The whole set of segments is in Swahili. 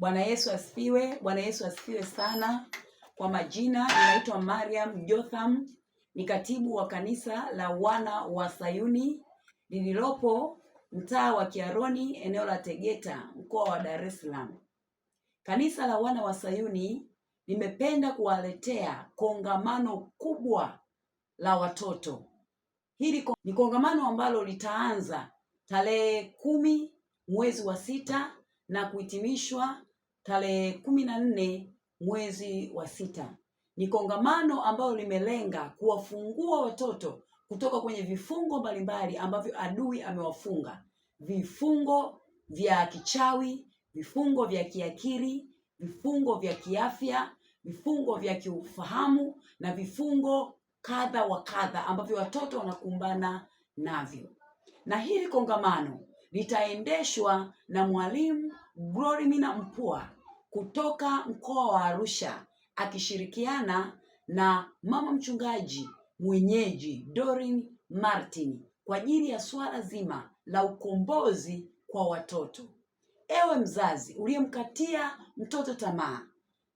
Bwana Yesu asifiwe. Bwana Yesu asifiwe sana. Kwa majina ninaitwa Mariam Jotham, ni katibu wa kanisa la wana wa Sayuni lililopo mtaa wa Kiaroni, eneo la Tegeta, mkoa wa Dar es Salaam. Kanisa la wana wa Sayuni limependa kuwaletea kongamano kubwa la watoto. Hili ni kongamano ambalo litaanza tarehe 10 mwezi wa 6 na kuhitimishwa tarehe 14 mwezi wa 6. Ni kongamano ambalo limelenga kuwafungua watoto kutoka kwenye vifungo mbalimbali ambavyo adui amewafunga. Vifungo vya kichawi, vifungo vya kiakili, vifungo vya kiafya, vifungo vya kiufahamu na vifungo kadha wa kadha ambavyo watoto wanakumbana navyo. Na hili kongamano litaendeshwa na mwalimu Glorimina Mpua kutoka mkoa wa Arusha akishirikiana na mama mchungaji mwenyeji Doreen Martin kwa ajili ya swala zima la ukombozi kwa watoto. Ewe mzazi uliyemkatia mtoto tamaa,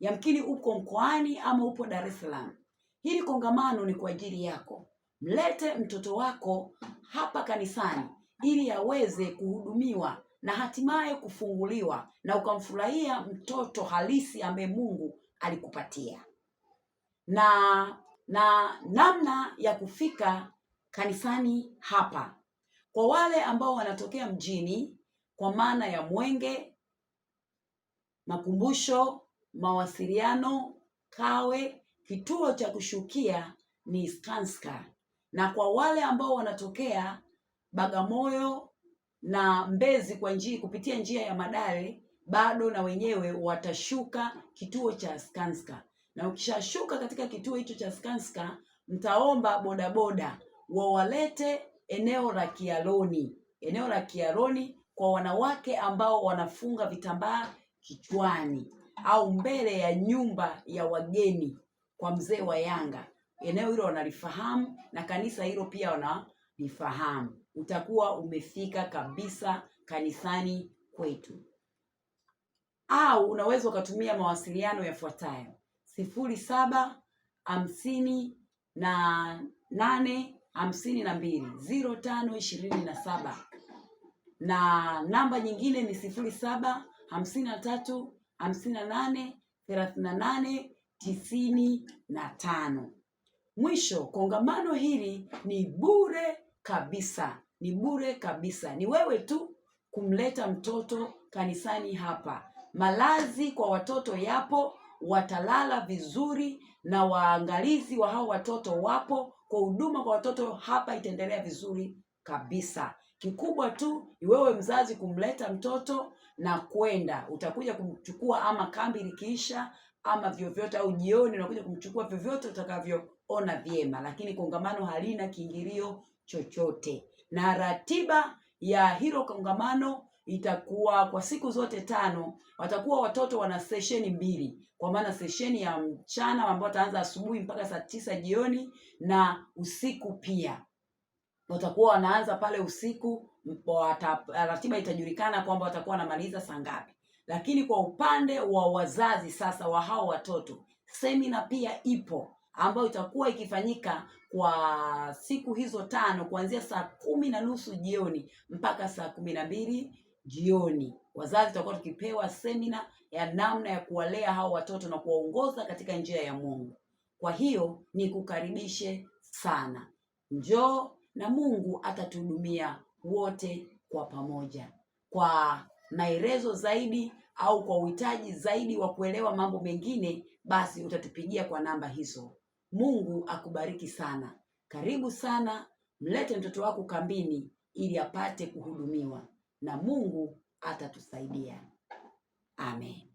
yamkini uko mkoani ama upo Dar es Salaam, hili kongamano ni kwa ajili yako. Mlete mtoto wako hapa kanisani ili aweze kuhudumiwa na hatimaye kufunguliwa na ukamfurahia mtoto halisi ambaye Mungu alikupatia. Na namna ya kufika kanisani hapa, kwa wale ambao wanatokea mjini kwa maana ya Mwenge, Makumbusho, Mawasiliano, Kawe, kituo cha kushukia ni Skanska. Na kwa wale ambao wanatokea Bagamoyo na Mbezi kupitia njia ya Madale, bado na wenyewe watashuka kituo cha Skanska. Na ukishashuka katika kituo hicho cha Skanska, mtaomba bodaboda wawalete eneo la Kiaroni. Eneo la Kiaroni kwa wanawake ambao wanafunga vitambaa kichwani au mbele ya nyumba ya wageni kwa mzee wa Yanga. Eneo hilo wanalifahamu na kanisa hilo pia wanalifahamu. Utakuwa umefika kabisa kanisani kwetu. Au unaweza ukatumia mawasiliano yafuatayo: 0758520527 na namba nyingine ni 0753583895. Mwisho, kongamano hili ni bure kabisa. Ni bure kabisa. Ni wewe tu kumleta mtoto kanisani hapa. Malazi kwa watoto yapo, watalala vizuri na waangalizi wa hao watoto wapo. Kwa huduma kwa watoto hapa itaendelea vizuri kabisa. Kikubwa tu ni wewe mzazi kumleta mtoto na kwenda. Utakuja kumchukua ama kambi likiisha ama vyovyote, au jioni unakuja kumchukua, vyovyote utakavyoona vyema, lakini kongamano halina kiingilio chochote. Na ratiba ya hilo kongamano itakuwa kwa siku zote 5. Watakuwa watoto wana sesheni 2, kwa maana sesheni ya mchana ambao wataanza asubuhi mpaka saa 9 jioni, na usiku pia watakuwa wanaanza pale usiku. Ratiba itajulikana kwamba watakuwa wanamaliza saa ngapi. Lakini kwa upande wa wazazi sasa wa hao watoto, semina pia ipo ambayo itakuwa ikifanyika kwa siku hizo 5 kuanzia saa 10:30 jioni mpaka saa 12 jioni. Wazazi tutakuwa tukipewa semina ya namna ya kuwalea hao watoto na kuwaongoza katika njia ya Mungu. Kwa hiyo nikukaribishe sana. Njoo na Mungu atatuhudumia wote kwa pamoja. Kwa maelezo zaidi au kwa uhitaji zaidi wa kuelewa mambo mengine, basi utatupigia kwa namba hizo. Mungu akubariki sana. Karibu sana. Mlete mtoto wako kambini ili apate kuhudumiwa na Mungu atatusaidia. Amen.